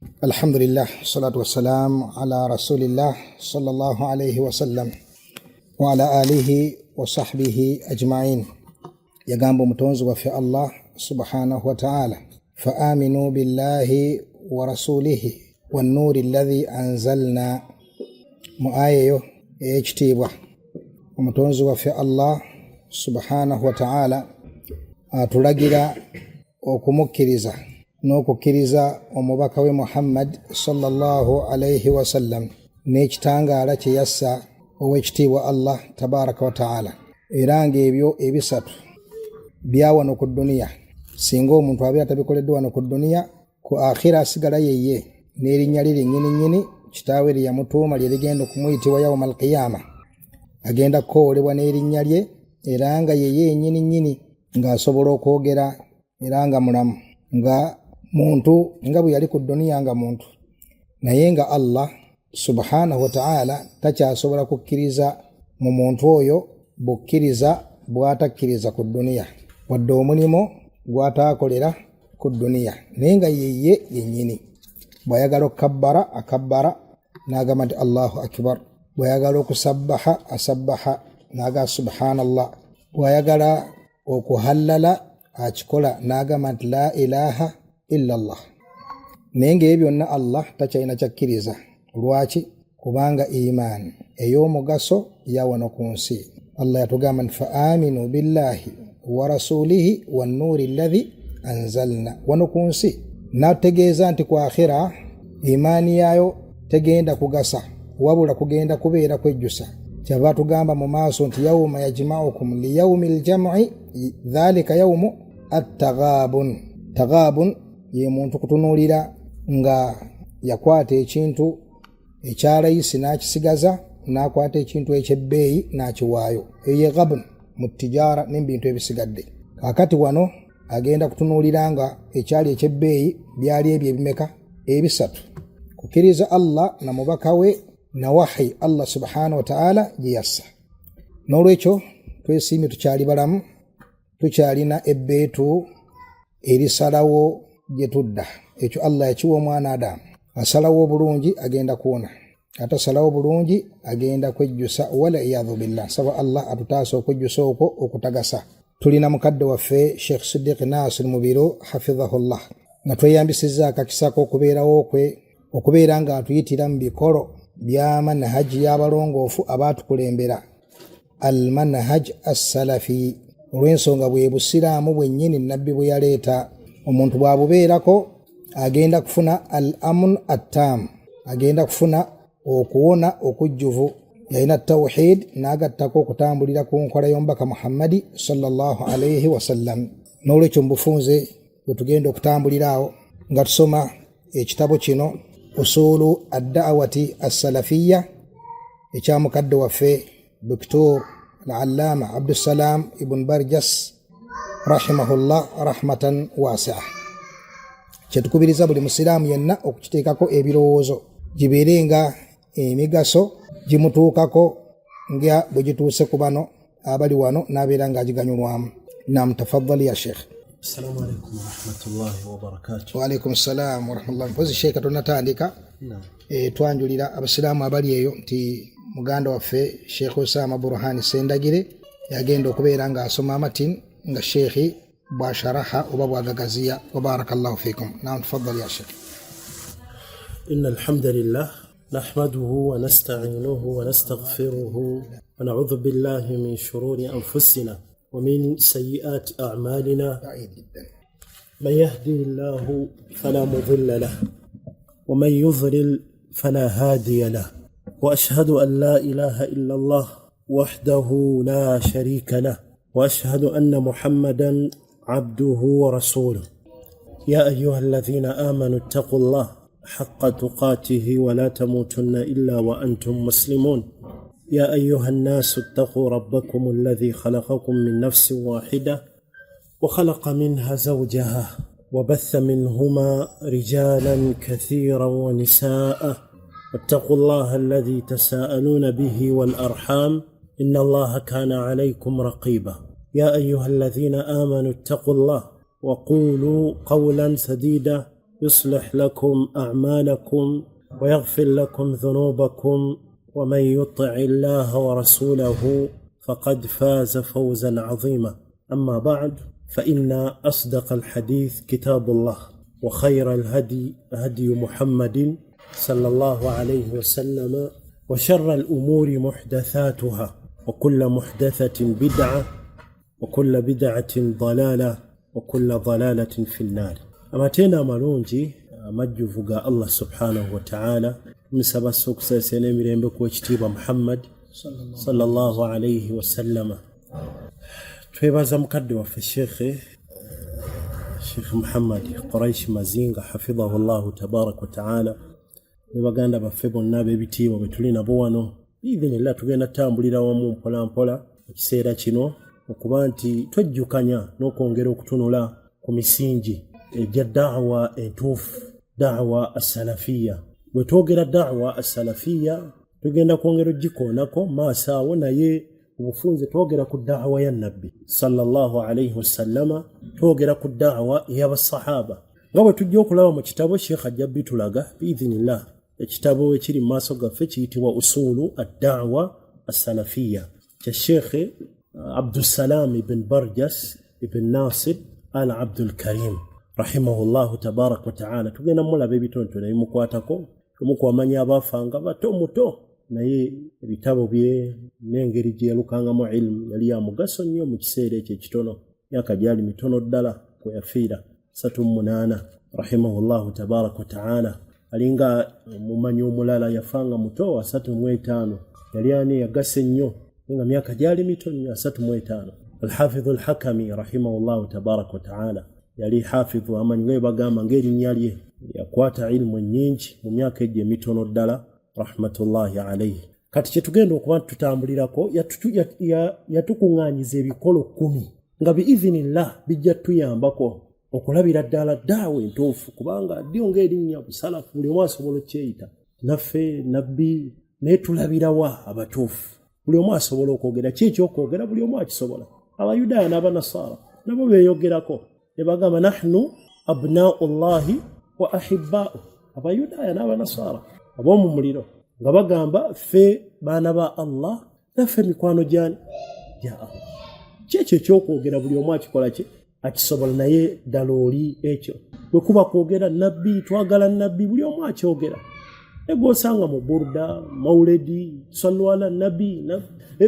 Alhamdulillah, salatu wassalamu ala rasulillah sallallahu alayhi wasallam wa ala alihi wa sahbihi ajma'in. Yagambo mutonzi wa fi Allah subhanahu wa ta'ala, fa aminu billahi wa rasulihi wan nuri alladhi anzalna. Muayeyo ekitibwa omutonzi wa fi Allah subhanahu wa ta'ala atulagira okumukkiriza n'okukkiriza omubaka we Muhammad sallallahu alayhi wasallam n'ekitangaala kye yassa ow'ekitiibwa Allah tabaraka wa ta'ala. Era ng'ebyo ebisatu bya wano ku duniya, singa omuntu abeera tabikoledde wano ku duniya, ku akhira asigala yeye n'erinnya liri nnyini kitaawe lye yamutuuma lye ligenda okumuyitibwa yawmal qiyama, agenda kukoolebwa n'erinnya lye era nga yeye nnyini ng'asobola okwogera era nga mulamu nga muntu nga bwe yali ku duniya nga muntu, naye nga Allah subhanahu wa ta'ala takyasobola kukkiriza mu muntu oyo bukkiriza bw'atakkiriza ku duniya, wadde omulimu gw'ataakolera ku duniya, naye nga yeye yennyini bw'ayagala okukabbara akabbara n'agamba nti Allahu akbar, bw'ayagala okusabbaha asabbaha n'aga subhanallah, bw'ayagala okuhallala akikola n'agamba nti la ilaha illa Allah. Naye nga ebyo byonna Allah takyalina kyakkiriza. Lwaki? Kubanga iman ey'omugaso ya wano ku nsi. Allah yatugamba nti fa aminu billahi wa rasulihi wan nuri alladhi anzalna. Wano ku nsi n'ategeeza nti ku akhira imaani yayo tegenda kugasa wabula kugenda kubeera kwejjusa. Kyava tugamba mu maaso nti yawma yajma'ukum li yawmil jam'i dhalika yawmu at-taghabun. Taghabun ye muntu kutunuulira nga yakwata ekintu ekyalayisi n'akisigaza, n'akwata ekintu ekyebbeeyi n'akiwaayo. Eyo ghabun mu tijara n'ebintu ebisigadde. Kakati wano agenda kutunuulira nga ekyali ekyebbeeyi byali ebyo ebimeka? Ebisatu. Kukkiriza Allah na mubaka we na wahi Allah subhanahu wa ta'ala gye yassa. N'olwekyo twesiimye tukyali balamu, tukyalina ebbeetu erisalawo gye tudda. Ekyo Allah yakiwa omwana Adamu. Asalawo obulungi agenda kuwona, atasalawo bulungi agenda kwejjusa, wala iyadhu billah. Saba Allah atutaasa okwejjusa okwo okutagasa. Tulina mukadde waffe Sheikh Siddiq Nasir Mubiru hafidhahullah, nga tweyambisizza akakisa k'okubeerawo kwe, okubeera nga atuyitira mu bikolo bya manhaji y'abalongoofu abaatukulembera, al manhaj as-salafi. Olw'ensonga bwe busiraamu bwennyini nabbi bwe yaleeta, omuntu bw'abubeerako agenda kufuna al amun at-tam, agenda kufuna okuwona okujjuvu. Yalina tawhid n'agattako okutambulira ku nkola y'omubaka Muhammadi sallallahu alayhi wasallam. N'olwekyo mbufunze bwe tugenda okutambuliraawo nga tusoma ekitabo kino usulu ad-da'wati as-salafiyya ekya mukadde waffe Dr. al-Allama Abdussalam ibn Barjas rahimahullah rahmatan wasi'a. Kyetukubiriza buli musiraamu yenna okukiteekako ebirowoozo gibeere nga emigaso gimutuukako nga bwe gituuse ku bano abali wano n'abeera ng'agiganyulwamu. Naam, tafaddali ya Sheikh. Assalamu alaikum wa rahmatullahi wa barakatuh. Wa alaikum salam wa rahmatullahi. Mpozi Sheikh tunatandika twanjulira abasiraamu abali eyo nti muganda waffe Sheikh Osama Burhani Sendagire yagenda okubeera ng'asoma amatin nga Sheikh bwasharaha oba bwagagaziya. Wa barakallahu fikum. Naam, tafaddali ya Sheikh. Innal hamdalillah نحمده ونستعينه ونستغفره ونعوذ بالله من شرور أنفسنا ومن سيئات أعمالنا. من يهدي الله فلا مضل له ومن يضلل فلا هادي له. وأشهد أن لا إله إلا الله وحده لا شريك له، وأشهد أن محمدا عبده ورسوله. يا أيها الذين آمنوا اتقوا الله حق تقاته ولا تموتن إلا وأنتم مسلمون. يا أيها الناس اتقوا ربكم الذي خلقكم من نفس واحدة وخلق منها زوجها وبث منهما رجالا كثيرا ونساء، واتقوا الله الذي تساءلون به والأرحام إن الله كان عليكم رقيبا. يا أيها الذين آمنوا اتقوا الله وقولوا قولا سديدا يصلح لكم أعمالكم ويغفر لكم ذنوبكم ومن يطع الله ورسوله فقد فاز فوزا عظيما. أما بعد، فإن أصدق الحديث كتاب الله، وخير الهدي هدي محمد صلى الله عليه وسلم، وشر الأمور محدثاتها، وكل محدثة بدعة، وكل بدعة ضلالة، وكل ضلالة في النار. أما تينا مالونجي مجفوغا الله سبحانه وتعالى مسبا سوكسا سينمي ريمبكو اجتيب محمد صلى الله عليه وسلم. twebaza mukadde waffe Sheikh Muhammad Quraish Mazinga hafidhahu Allah tabarak wa taala, ne baganda baffe bonna b'ebitiibwa bwe tuli nabo wano. Idhinillah tugenda tambulira wamu mpola mpola ekiseera kino okuba nti twejjukanya n'okwongera okutunula ku misingi egya da'wa entuufu, da'wa as-salafiyya. Bwe twogera da'wa as-salafiyya tugenda kwongera ogikoonako maasaawo, naye obufunze twogera ku da'wa ya nabbi sallallahu alayhi wasallama, twogera ku da'wa y'abasahaba. Nga bwe tujja okulaba mu kitabo Sheikh ajja bitulaga biidhinillah, ekitabo ekiri mu maaso gaffe kiyitibwa usulu ad-da'wa as-salafiyya kya Sheikh Abdussalam ibn Barjas ibn Nasir al-Abdul Karim rahimahullahu tabarak wa ta'ala. Tugenda mulaba ebitontone ebimukwatako, omukwamanya abafanga bato muto, naye ebitabo bye n'engeri gye yalukangamu ilmu yali ya mugaso nnyo mu kiseera ekyo ekitono, myaka gyali mitono ddala kwe yafiira 38 rahimahullahu tabarak wa ta'ala. Alinga mumanyi omulala yafanga muto wa 35, yali ani yagase nnyo nga myaka gyali mitono ya 35. Al-Hafidh al-Hakami rahimahullahu tabarak wa ta'ala yali hafidhu amanyi nga bagamba ng'erinnya lye yakwata ilmu nnyingi mu myaka egyo emitono ddala rahmatullahi alayhi. Kati kye tugenda okuba tutambulirako yatukuŋŋaanyiza ebikolo 10 nga biidhinillah bijja tuyambako okulabira ddala daawe entuufu, kubanga ddyo ng'erinnya busalafu buli omu asobola okyeyita naffe nabbi, naye tulabirawa abatuufu. Buli omu asobola okwogera kyekyokwogera, buli omu akisobola. Abayudaaya n'abanasaara nabo beeyogerako ne bagamba nahnu abnaullahi wa ahibba'u. Abayudaaya n'abanasaara ab'omu muliro nga bagamba ffe baana ba Allah naffe mikwano gyani gya Allah. Kyekyo ekyokwogera buli omu akikola kye akisobola, naye ddala oli ekyo bwe kuba kwogera nabbi, twagala nabbi, buli omu akyogera. Egosanga mu burda maulidi sallu ala nabbi,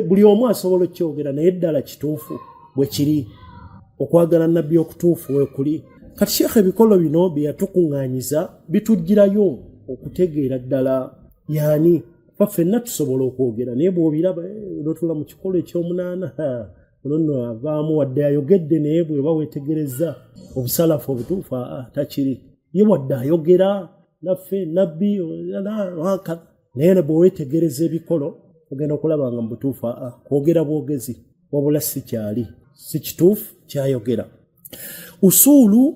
buli omu asobola okyogera, naye ddala kituufu bwe kiri okwagala nabbi okutuufu we kuli. Kati Sheikh ebikolo bino bye yatukuŋŋaanyiza bitujjirayo okutegeera ddala yani ffenna tusobola okwogera, naye bw'obiraba olwotula mu kikolo ekyomunaana olwo avaamu wadde ayogedde, naye bwe bawetegereza obusalafu obutuufu takiri, ye wadde ayogera naffe nabbi waka, naye bw'owetegereza ebikolo ogenda okulaba nga mu butuufu kwogera bwogezi wabula si kyali, si kituufu kyayogera. Usulu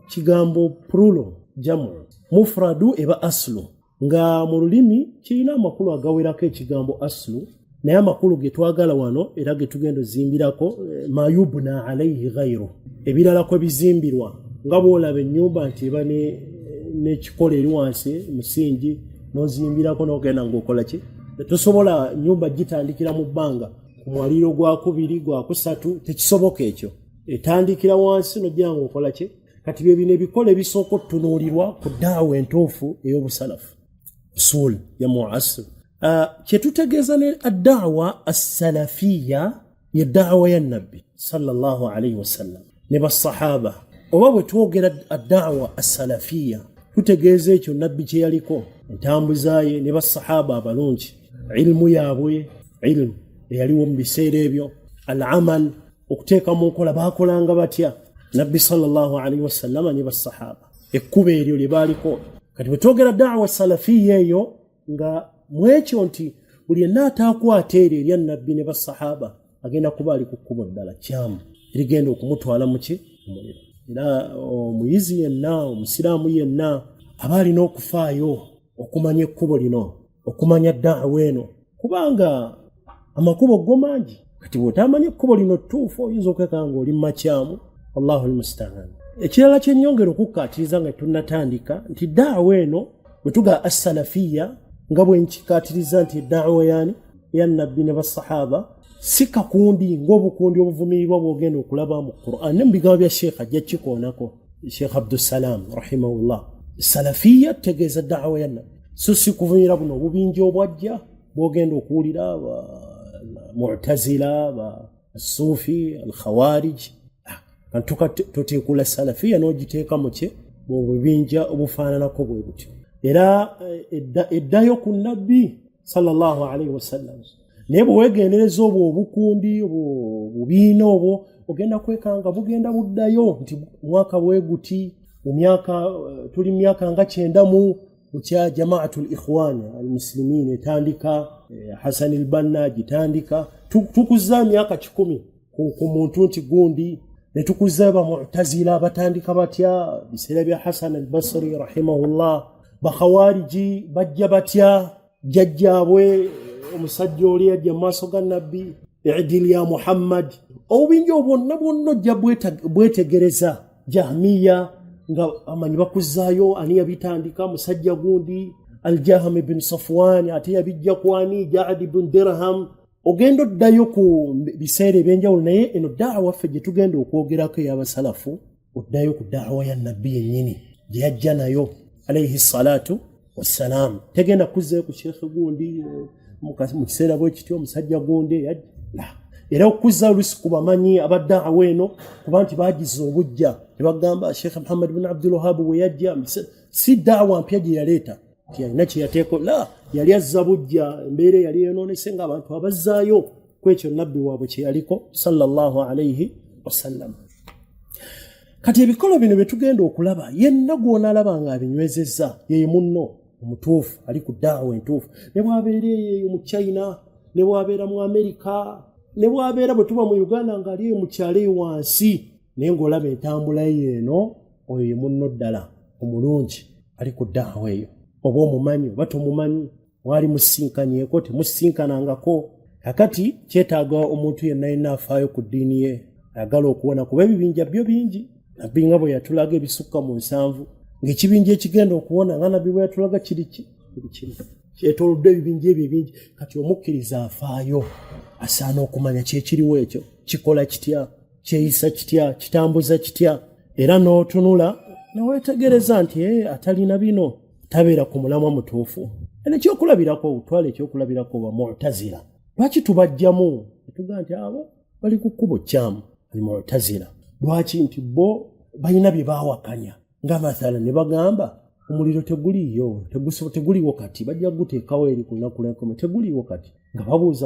kigambo plural jamu, mufradu eba aslu, nga mu lulimi kirina amakulu agawerako ekigambo aslu, naye amakulu ge twagala wano era ge tugenda zimbirako mayubna alayhi ghayru, ebirala kwe bizimbirwa. Nga bw'olaba ennyumba nti eba n'ekikola eri wansi musingi n'ozimbirako n'ogenda ng'okola ki, tosobola nnyumba gitandikira mu bbanga ku mwaliro gwa 2 gwa 3, tekisoboka ekyo, etandikira wansi n'ojja ng'okola ki. Kati bye bino ebikola ebisooka otunuulirwa ku ddaawa entuufu ey'obusalafu, usul ya muasir. Kye tutegeeza ne ad-da'wa as-salafiyya ye da'wa ya nabbi sallallahu alayhi wasallam ne basahaba. Oba bwe twogera ad-da'wa as-salafiyya tutegeeza ekyo nabbi kye yaliko, entambuza ye ne basahaba abalungi, ilmu yaabwe, ilmu eyaliwo mu biseera ebyo, al-amal okuteeka mu nkola baakolanga batya nabbi sallallahu alayhi wasallam ne basahaba, ekkuba eryo lye baaliko. Kati bwe twogera da'wa salafiyya eyo nga mwekyo nti buli yenna ataakwata eryo erya nabbi ne basahaba agenda kuba ali ku kkubo ddala kyamu erigenda okumutwala mu ki omuliro. Era omuyizi yenna, omusiraamu yenna aba alina okufaayo okumanya ekkubo lino, okumanya da'wa eno, kubanga amakubo go mangi. Kati bw'otamanya ekkubo lino ttuufu oyinza okwekanga oli mu makyamu. Allahu almusta'an. ekirala kyennyongera okukkaatiriza nga tunnatandika nti daawa eno bwe tuga as-salafiyya nga bwe nkikkaatiriza nti daawa yani ya nabbi ne basahaba si kakundi ng'obukundi obuvumirirwa bw'ogenda okulaba mu Qur'an ne mu bigambo bya Sheikh ajja kikoonako Sheikh Abdussalam rahimahullah. Salafiyya tegeeza daawa ya nabbi so si kuvumira buno obubinja obwajja bw'ogenda okuwulira Mu'tazila Sufi al-Khawarij toteekula salafiyya n'ogiteeka mu kye bw'obubinja obufaananako bwe butyo. Era eddayo ku nabbi sallallahu alaihi wasallam naye bwe weegendereza obwo obukundi obubiina obwo ogenda kwekanga bugenda buddayo nti mwaka bwe guti mu myaka tuli myaka nga 9 mu kya Jamaatul Ikhwan al-Muslimin etandika Hassan al-Banna gitandika tukuzza myaka 10 ku muntu nti gundi ne tukuzza ba Mu'tazila batandika batya biseera bya Hassan al-Basri rahimahullah ba Khawariji bajja batya jajjabwe omusajja oli ajja maaso ga nabbi i'dil ya Muhammad obinjo bwonna ojja bwetegereza Jahmiya nga amanyi bakuzaayo ani yabitandika musajja gundi al-Jahm ibn Safwan ate yabijja kwani Ja'd ibn Dirham ogenda oddayo ku biseera ebyenjawulo naye eno daawa ffe gye tugenda okwogerako ey'abasalafu oddayo ku daawa ya nabbi yennyini gye yajja nayo alayhi salatu wassalam. Tegenda kuzzayo ku sheekhe gundi mu kiseera bwe kityo omusajja gundi era okuzza olusi ku bamanyi abaddaawa eno kuba nti baagiza obujja ne bagamba Sheikh Muhammad bin Abdul Wahhab bwe yajja si daawa mpya gye yaleeta nti alina kye yateeko yali azza bujja embeera yali enoonese ng'abantu abazzaayo ku ekyo nabbi waabwe kye yaliko sallallahu alayhi wasallam. Kati ebikolo bino bye tugenda okulaba yenna gw'onaalaba ng'abinywezezza ye munno omutuufu ali ku daawa entuufu ne bw'abeera eyo mu China ne bw'abeera mu Amerika ne bw'abeera bwe tuba mu Uganda ng'ali mu kyalo eyo wansi naye ng'olaba entambula ye eno oyo ye munno ddala omulungi ali ku daawa eyo oba omumanyi oba tomumanyi wali musinkanyeko temusinkanangako. Kakati kyetaaga omuntu yenna yenna afaayo ku ddiini ye ayagala okuwona kuba ebibinja byo bingi nabbi nga bwe yatulaga ebisukka mu 7 ng'ekibinja ekigenda okuwona nga nabbi bwe yatulaga kiri kyetolodde ebibinja ebyo ebingi. Kati omukkiriza afaayo asaana okumanya kyekiriwo ekyo kikola kitya kyeyisa kitya kitambuza kitya era n'otunula neweetegereza nti atalina bino tabeera ku mulamwa mutuufu. Ekyokulabirako utwala ekyokulabirako ba Mu'tazila lwaki tubajjamu netugaa nti abo bali ku kkubo kyamu ali Mu'tazila lwaki nti bo balina bye baawakanya nga mathala ne bagamba omuliro teguliyo teguliwo kati bajja guteekawo eri ku lunaku lw'enkomerero teguliwo kati nga babuuza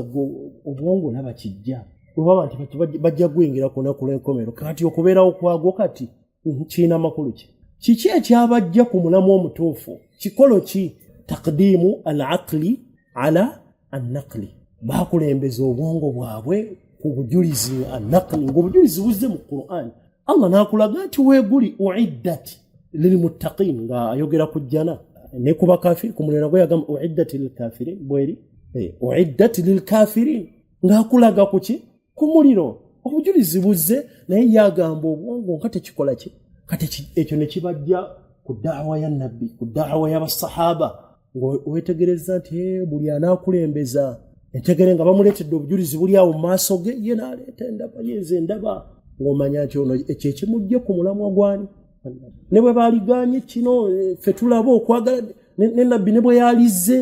obwongo olaba kijja olwaba nti bajja gwingira ku lunaku lw'enkomerero kati okubeerawo kwagwo kati kiina makulu kiki ekyabajja ku mulamu omutuufu kikolo ki taqdimu al-aqli ala an-naqli baakulembeza obwongo bwabwe ku bujulizi an-naqli ng'obujulizi buzze mu Qur'an Allah n'akulaga nti weeguli uiddat lilmuttaqin nga ayogera ku jjana ne ku bakafiri ku muliro gwe yagamba uiddat lilkafirin bweri uiddat lilkafirin ng'akulaga ku ki ku muliro obujulizi buzze naye yagamba obwongo nga tekikola ki kati ekyo ne kibajja ku daawa ya nabbi ku daawa y'abasahaba ng'owetegereza nti buli anaakulembeza entegere nga bamuleetedde obujulizi buli awo mu maaso ge ye n'aleeta endaba yenze ndaba ng'omanya nti ono ekyo ekimujje ku mulamwa gwani ne bwe baaliganye kino ffe tulaba okwagala ne nabbi ne bwe yalizze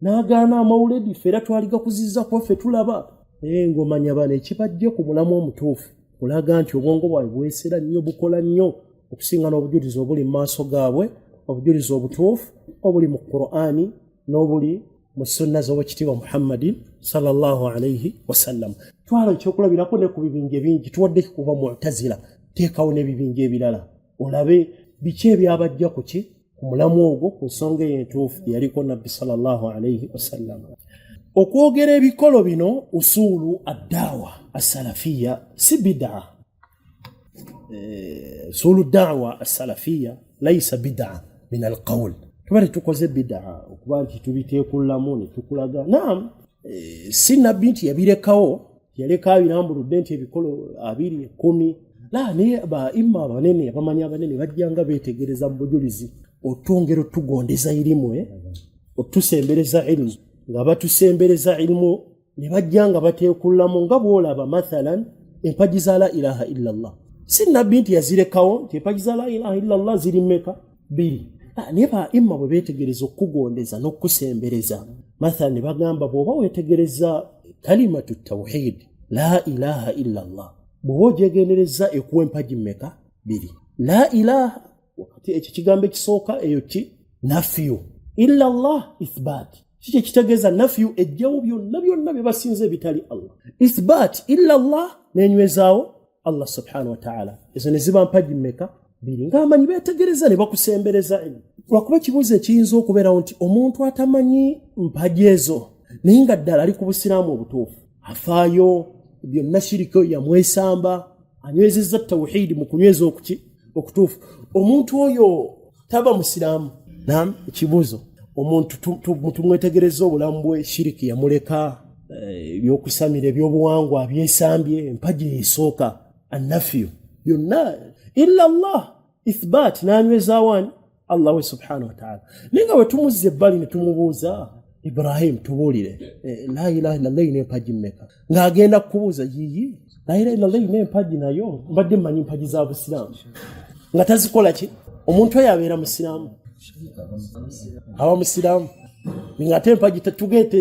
n'agaana amawuledi ffe era twaligakuziza kuba ffe tulaba ng'omanya bano ekibajje ku mulamwa omutuufu kulaga nti obwongo bwabwe bwesera nnyo bukola nnyo okusinga n'obujulizi obuli mu maaso gaabwe obujulizi obutuufu obuli mu Qur'ani n'obuli mu sunna z'owekitiibwa Muhammadin sallallahu alayhi wasallam. Twala ekyokulabirako ne ku bibinja bingi tuwadde kuba Mu'tazila teekawo n'ebibinja ebirala olabe biki ebyabajja ku ki ku mulamu ogwo ku nsonga entuufu yaliko nabbi sallallahu alayhi wasallam. Okwogera ebikolo bino usulu ad-da'wa as-salafiyya si bid'a. Usulu ad-da'wa as-salafiyya laysa bid'a min al-qawl. Tubale tukoze bid'a okuba nti tubiteekulamu ne tukulaga naam si nabbi nti yabirekawo yaleka abirambuludde nti ebikolo 2 10 la ne ba imma banene abamanya banene bajjanga betegereza mu bujulizi otongero tugondeza ilimu otusembereza ilmu nga batusembereza ilmu ne bajjanga bateekulamu nga bwolaba mathalan empaji za la ilaha illa Allah si nabbi nti yazirekawo nti empaji za la ilaha illa Allah ziri mmeka 2 ne ba imma bwe betegereza okugondeza n'okusembereza mathalan ne bagamba bw'oba wetegereza kalimatu tawhid la ilaha illa Allah bwojegendereza ekuwa empaji mmeka 2 la ilaha wakati ekyo kigambo ekisooka eyo ki nafiyu illa Allah ithbat kiki kitegeeza nafiyu ejjawo byonna bye basinze bitali Allah ithbat illa Allah nenywezaawo Allah subhanahu wa ta'ala ezo ne ziba mpaji mmeka 2 ng'amanyi beetegereza ne bakusembereza lwakuba ekibuuzo ekiyinza okubeerawo nti omuntu atamanyi mpaji ezo naye nga ddala ali ku busiraamu obutuufu afaayo byonna shiriko yamwesamba anywezezza tawhidi mu kunyweza okutuufu omuntu oyo taba musiraamu naam ekibuuzo omuntu tumwetegereza obulamu bwe shiriki yamuleka ebyokusamira ebyobuwangwa byesambye empaji esooka annafiyu byonna illa Allah ithbat nanyweza wani Allah we subhanahu wa ta'ala ninga bwe tumuzze ebbali ne tumubuuza Ibrahim tubuulire la ilaha illallah ine empaji mmeka ng'agenda kukubuuza yiyi la ilaha illallah ine empaji nayo mbadde mmanyi empaji za busiraamu nga tazikola ki omuntu oyo abeera musiraamu aba musiraamu ng'ate empaji tetugete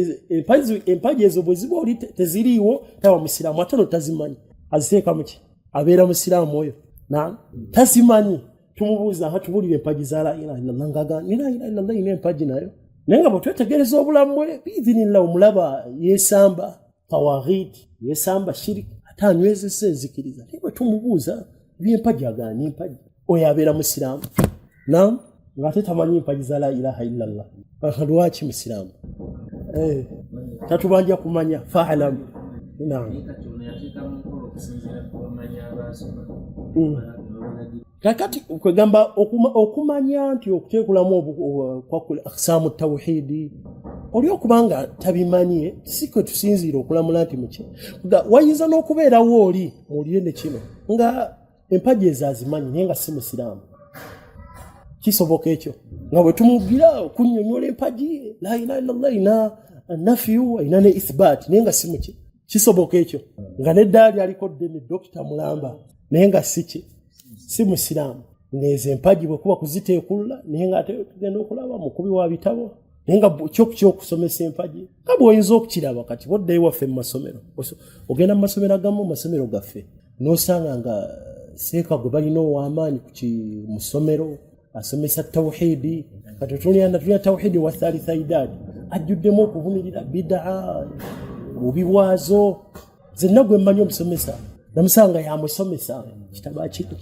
empaji ezo bwe ziba oli teziriiwo taba musiraamu ate no tazimanyi aziteeka mu ki abeera musiraamu oyo tazimanyi tumubuuza tubuulire empaji za la ilaha illallah ng'agamba la ilaha illallah ine empaji nayo naye nga bwe twetegereza obulamu bwe biidhinillah omulaba yeesamba tawaghid yeesamba shiriki ate anywezesa enzikiriza naye bwe tumubuuza by'empaji agaani empaji oyo abeera musiraamu naam ng'ate tamanyi empaji za la ilaha illallah lwaki musiraamu tatubanja kumanya fa'lam naam kakati kwegamba okumanya nti okuteekulamu kwakula aksaamu tawhidi oli okubanga tabimanye siko tusinziira okulamula nti muki wayinza n'okubeerawo oli muwulire ne kino nga empaji ezo azimanyi naye nga si musiraamu kisoboka ekyo nga bwe tumugira okunnyonnyola empaji la ilaha illallah ina nafiyu ina ne ithbat naye nga si muki kisoboka ekyo nga neddaali aliko ddene dokita mulamba naye nga si musiraamu ng'ezo empaji bwe kuba kuziteekula naye nga ate tugenda okulaba mukubi wa bitabo naye nga kyokusomesa empaji nga bw'oyinza okukiraba kati boddayo waffe mu masomero ogenda mu masomero agamu masomero gaffe n'osanga nga seeka gwe balina ow'amaanyi mu ssomero asomesa tawhidi kati tulina tawhidi wa thalitha idadi ajjuddemu okuvumirira bidaa bubi bwazo zenna gwe mmanyi omusomesa namusanga yamusomesa kitaba kitu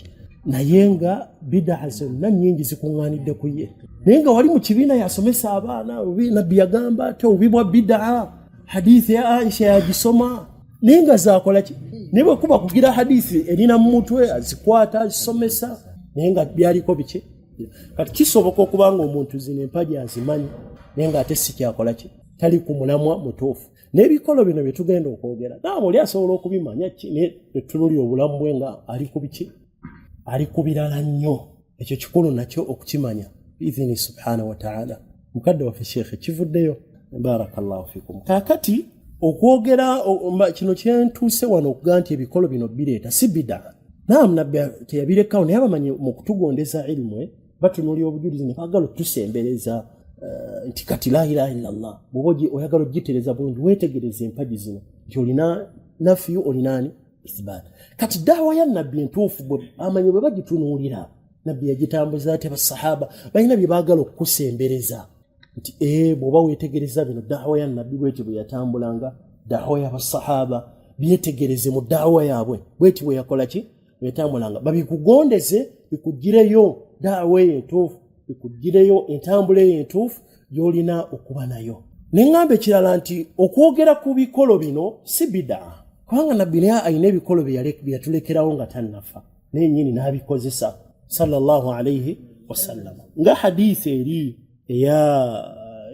naye nga bidaa zonna nnyingi zikuŋŋaanidde ku ye naye nga wali mu kibiina yasomesa abaana nabbi yagamba ate obubi bwa bidaa hadithi ya Aisha yagisoma naye nga zakola ki naye bwe kuba kugira hadithi erina mu mutwe azikwata azisomesa naye nga byaliko biki kati kisoboka okubanga omuntu zino empaji azimanyi naye nga ate si kyakola ki tali ku mulamwa mutuufu n'ebikolo bino bye tugenda okwogera nawe oli asobola okubimanya ne tululi obulamu bwe nga ali ku biki ali ku birala nnyo ekyo kikulu nakyo okukimanya biidhini subhanahu wa ta'ala mukadde waffe sheekhe kivuddeyo barakallahu fikum kakati okwogera kino kyentuuse wano okuga nti ebikolo bino bireeta si bidaa naam nabbi teyabirekawo naye abamanyi mu kutugondeza ilmu batunuulira obujulizi ne baagala okutusembereza nti kati la ilaha illallah bw'oba oyagala ogitereeza bulungi weetegereza empaji zino nti olina nafiyu olinaani ithbat kati daawa ya nabbi entuufu amanyi bwe bagitunuulira nabbi yagitambuza ate basahaba balina bye baagala okukusembereza nti bw'oba weetegereza bino daawa ya nabbi bweti bwe yatambulanga daawa y'abasahaba byetegereze mu daawa yaabwe bweti bwe yakola ki bwetambulanga babikugondeze bikugireyo daawa entuufu bikugireyo entambula entuufu gy'olina okuba nayo neŋŋamba ekirala nti okwogera ku bikolo bino si bidaa kubanga nabbi naye alina ebikolo bye yatulekerawo nga tannafa naye nnyini n'abikozesa sallallahu alayhi wasallam nga hadithi eri eya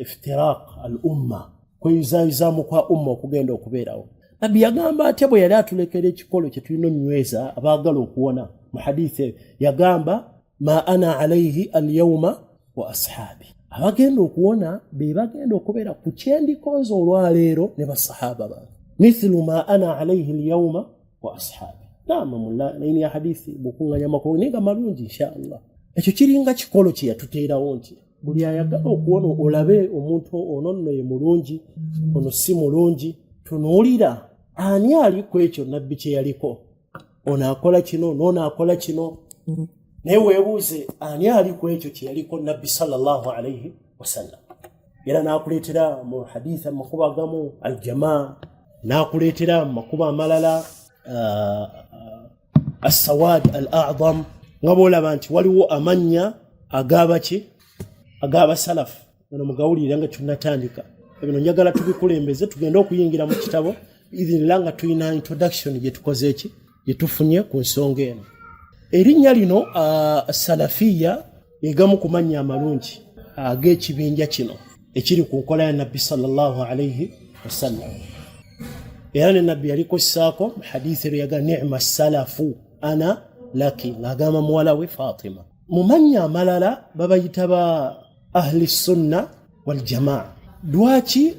iftiraq al umma kweyuzaayuzaamu kwa umma okugenda okubeerawo nabbi yagamba atya bwe yali atulekera ekikolo kye tulina onyweza abaagala okuwona mu hadithi yagamba ma ana alayhi alyawma wa ashabi abagenda okuwona be bagenda okubeera ku kyendikonze olwaleero ne basahaba bange mithlu ma ana alayhi alyawma wa ashabi naama mullaini ya hadithi bukunganya makulu ninga malungi inshallah ekyo kiringa kikolo kye yatuteerawo nti buli ayagala okuwona olabe omuntu ono nno ye mulungi ono si mulungi tunuulira ani ali ku ekyo nabbi kye yaliko ono akola kino n'ono akola kino naye weebuuze ani ali ku ekyo kye yaliko nabbi sallallahu alayhi wasallam era n'akuleetera mu hadithi amakuba agamu aljamaa n'akuleetera mu makuba amalala as-sawad al-a'zam nga bw'olaba nti waliwo amannya ag'abasalafu ono mugawulire nga tunatandika ebino njagala tubikulembeze tugenda okuyingira mu kitabo idhinila nga tulina introduction gye tukoze eki gye tufunye ku nsonga eno erinnya lino salafiya egamu ku mannya amalungi ag'ekibinja kino ekiri ku nkola ya nabbi sallallahu alayhi wasallam era ne nabbi yaliko ssaako mu hadithi eyaga ni'ma salafu ana laki ng'agamba muwala we Fatima mu mannya amalala babayita ba ahli sunna wal jamaa lwaki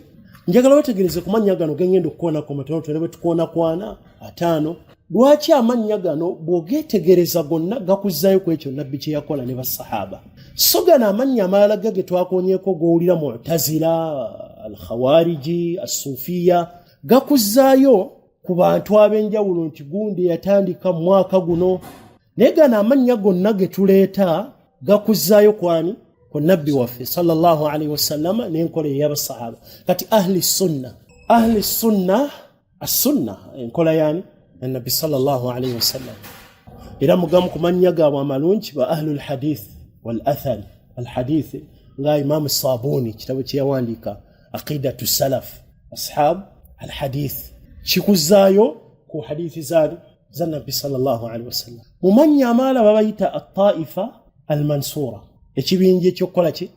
njagala wetegereze ku mannya gano gengenda okukoonako matono tulebe tukoonakwana ataano lwaki amannya gano bw'ogeetegereza gonna gakuzzaayo ku ekyo nabbi kye yakola ne basahaba so gano amannya amalala ge twakoonyeeko g'owulira mu'tazila al-khawariji as-sufiya gakuzzaayo ku bantu ab'enjawulo nti gundi yatandika mu mwaka guno naye gano amannya gonna ge tuleeta gakuzzaayo kwani ku nabbi waffe sallallahu alayhi wasallama n'enkola ey'abasahaba kati ahli sunna as-sunna enkola yani nabbi sallallahu alayhi wasallam era mugamu ku mannya gaabwe amalungi ba ahlul hadith wal athar al hadith nga imam Sabuni kitabo kye yawandiika aqidatu salaf ashab al hadith kikuzzaayo ku hadithi za nabbi sallallahu alayhi wasallam mu mannya amala babayita at-taifa al-mansura ekibinja ekyokukola ki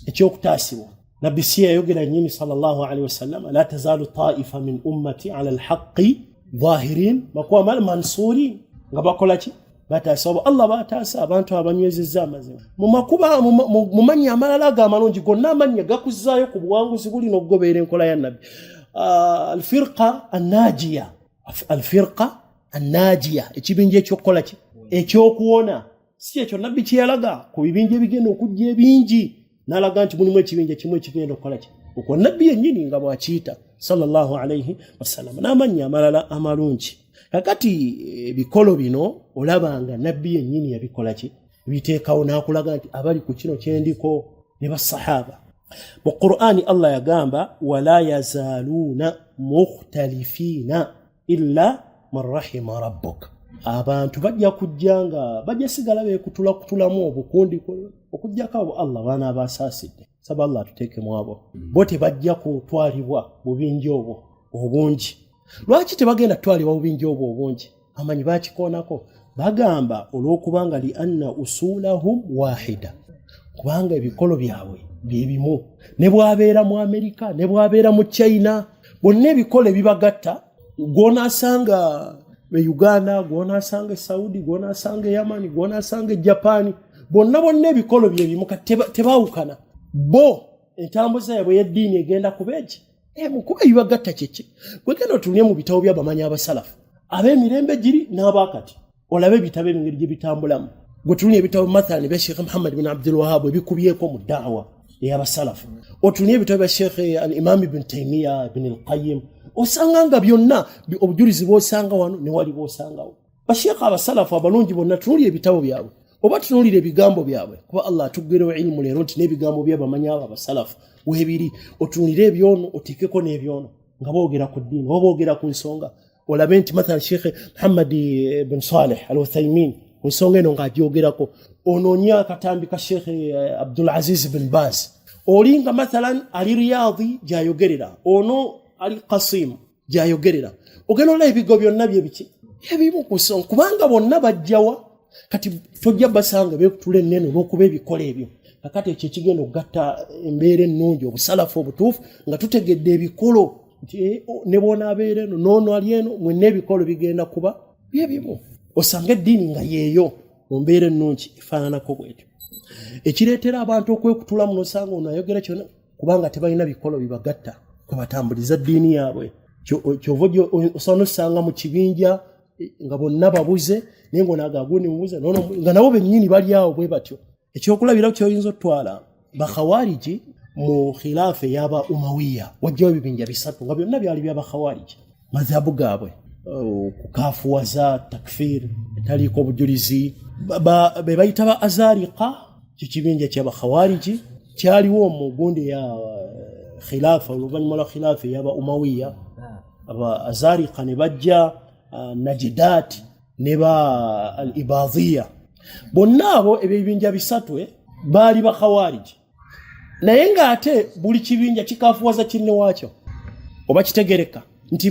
ekyokutaasibwa nabbi si yayogera nnyini sallallahu alayhi wasallam la tazalu taifa min ummati ala al-haqqi zahirin makuwa mal mansuri nga bakola ki bataasaba Allah bataasa abantu abanywezezza amazima mu makuba mu mannya amalala g'amalungi gonna amannya gakuzzaayo ku buwanguzi buli n'okugoberera enkola ya nabbi al-firqa an-najiya ekibinja ekyokukola ki ekyokuwona si ekyo nabbi kye yalaga ku bibinja ebigenda okujja ebingi n'alaga nti mulimu ekibinja kimu ekigenda okukola ki okwo nabbi yennyini nga bw'akiyita sallallahu alayhi wasallam n'amannya amalala amalungi kakati ebikolo bino olabanga nabbi yennyini yabikola ki biteekawo n'akulaga nti abali ku kino kyendiko ne basahaba mu Qur'ani Allah yagamba wala yazaluna mukhtalifiina illa man rahima rabbuk abantu bajja kujjanga bajja sigala beekutulamu obukundi okujjako abo Allah baana abasaasidde saba Allah tuteekemu abo bo tebajja kutwalibwa bubinja obwo obungi lwaki tebagenda kutwalibwa bubinja obwo obungi amanyi bakikoonako bagamba olw'okubanga li anna usulahum wahida kubanga ebikolo byabwe byebimu ne bwabeera mu Amerika ne bwabeera mu China bonna ebikolo ebibagatta gw'onaasanga Uganda gw'onaasanga Saudi gw'onaasanga Yamani gw'onaasanga Japan bonna ebikolo byebimu tebaawukana bo entambuza yaabwe y'eddiini egenda kubeeki mukuba ebibagatta kyeki gwegenda otulye mu bitabo by'abamanyi abasalafu ab'emirembe giri n'abaakati olabe ebitabo engeri gye bitambulamu gwe tulye ebitabo mathalan bya Sheikh Muhammad bin Abdul Wahhab ebikubyeko mu da'wa ey'abasalafu otulye ebitabo bya Sheikh al-Imam Ibn Taymiyyah Ibn al-Qayyim osanga nga byonna obujulizi bw'osanga wano ne wali bw'osangawo basheekha abasalafu abalungi bonna tunulira ebitabo byabwe oba tunulira ebigambo byabwe kuba Allah atuggerewo ilmu leero nti n'ebigambo by'abamanyi abo abasalafu weebiri otunulire ebyono otiikeko n'ebyono nga boogera ku ddiini oba boogera ku nsonga olabe nti mathalan Sheikh Muhammad bin Saleh al-Uthaymin ku nsonga eno ng'agyogerako onoonya akatambi ka Sheikh Abdul Aziz bin Baz olinga mathalan ali Riyadhi gy'ayogerera ono ali Qasim gy'ayogerera ogenda olaba ebigo byonna byebiki ebimu ku nsonga kubanga bonna bajjawa kati tojja basanga beekutula ennene olw'okuba ebikola ebyo kakati ekyo ekigenda okugatta embeera ennungi obusalafu obutuufu nga tutegedde ebikolo nti ne bona abeere nono ali eno mwenna ebikolo bigenda kuba byebimu. Osanga eddiini nga yeeyo mu mbeera ennungi efaananako bwetyo. Ekireetera abantu okwekutula muno osanga ono ayogera kyonna kubanga tebalina bikolo bibagatta kwe batambuliza ddiini yaabwe. Kyova osobola osanga mu kibinja nga bonna babuze naye ng'onaaga gundi mubuze nga nabo bennyini bali awo bwe batyo. Ekyokulabira ky'oyinza otwala bakhawariji mu khilaafa ey'aba Umawiya wajjawo ebibinja bisatu nga byonna byali by'abakhawariji madhabu gaabwe kukaafuwaza takfir etaliiko obujulizi be bayita ba azariqa kikibinja ky'abakhawariji kyaliwo mu gundi ya khilaafa oluvannyuma lwa khilaafa ey'aba Umawiya aba azariqa ne bajja najidat ne ba al-ibadhiya bonna abo ebibinja bisatu baali bakhawariji naye ng'ate buli kibinja kikaafuwaza kinne waakyo oba kitegereka nti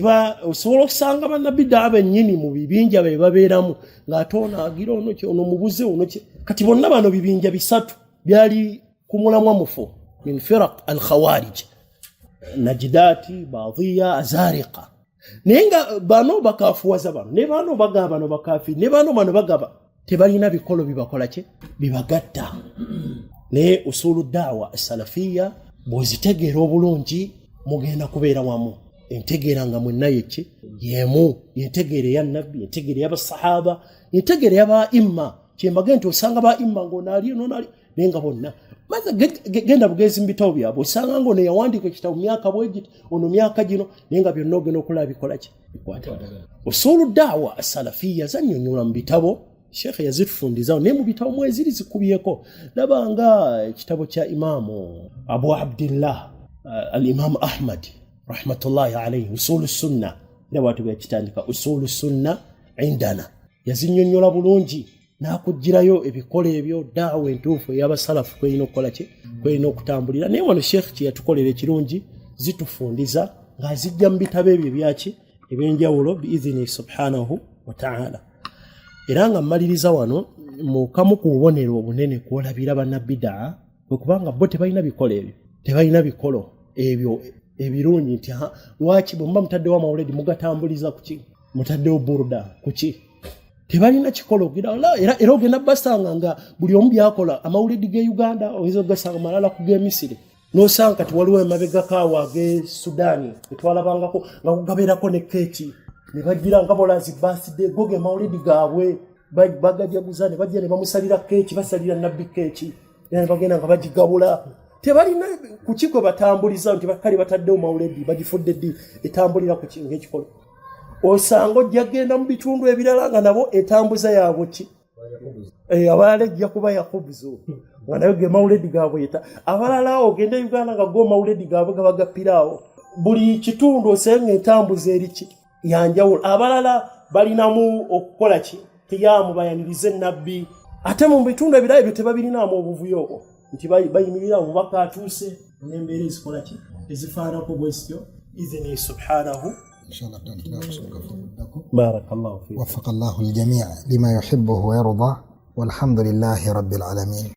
osobola okusanga bannabidda bennyini mu bibinja be babeeramu ng'ate ono agira ono mubuze ono kati bonna bano bibinja bisatu byali ku mulamwa mufu min firaq al-khawarij najdati baadhiya azariqa naye nga bano bakaafuwaza bano ne bano bagaba bano bakaafi ne bano bagaba tebalina bikolo bibakola ki bibagatta. Ne usulu da'wa as-salafiyya bw'ozitegeera obulungi mugenda kubeera wamu. Entegeera nga mwenna yeki yemu yentegeera ya nabbi yentegeera ya basahaba yentegeera ya ba imma kyembage nti osanga ba imma ng'onaali n'onaali naye nga bonna maze genda bugezi mu bitabo byabwe osanga ng'ono yawandiika ekitabo myaka bwegiti ono myaka gino naye nga byonna ogenda okulaba bikola ki bikwata. Usulu da'wa as-salafiyya zannyonnyola mu bitabo Sheikh yazitufundizawo naye mu bitabo mweziri zikubyeko labanga ekitabo kya Imaamu Abu Abdillah al-Imam Ahmad rahmatullahi alayhi usulu sunna ne watu bekitandika usulu sunna indana yazinnyonnyola bulungi n'akugirayo ebikolo ebyo da'wa entuufu y'abasalafu kweyina okukola ki kweyina okutambulira. Naye wano Sheikh kye yatukolera ekirungi zitufundiza ng'azijja mu bitabo ebyo byaki ebyenjawulo biidhini subhanahu wa ta'ala. Era nga mmaliriza wano mu kamu ku bubonero obunene kwolabira bannabbidaa bwe kubanga bo tebalina bikolo ebyo tebalina bikolo ebyo ebirungi nti lwaki bwe muba mutaddewo amawuledi mugatambuliza kuki mutaddewo burda kuki tebalina kikolo era ogenda basanga nga buli omu byakola amawuledi ge Uganda oyinza ogasanga malala ku g'Emisiri n'osanga kati waliwo emabega kaawo ag'e Sudaani etwalabangako nga kugabeerako ne keeki ne bagira nga bolazi birthday goge mawulidi gaabwe bagajaguza ne bajja ne bamusalira keeki basalira nabbi keeki ne bagenda nga bagigabula tebalina kukiko batambuliza nti bakali bataddewo mawulidi bagifudde ddi etambulira ku kinga ekikolo. Osanga ojja genda mu bitundu ebirala nga nabo etambuza yaabwe ki abalala ejja kuba yakubuzo nga nayo ge mawulidi gaabwe abalala ogenda Uganda nga go mawulidi gaabwe gabagapiraawo buli kitundu osenga etambuza eri ki yanjawulo. Abalala balinamu okukola ki kiyamu bayanirize nabbi ate mu bitundu ebirala ebyo tebabirinamu obuvuyo obwo nti bayimirira omubaka atuuse n'embeera ezikola ki ezifaanako bwesityo idhini subhanahu inshallah barakallahu fiik waffaqallahu al-jami' lima yuhibbu wa yarda walhamdulillahi rabbil alamin.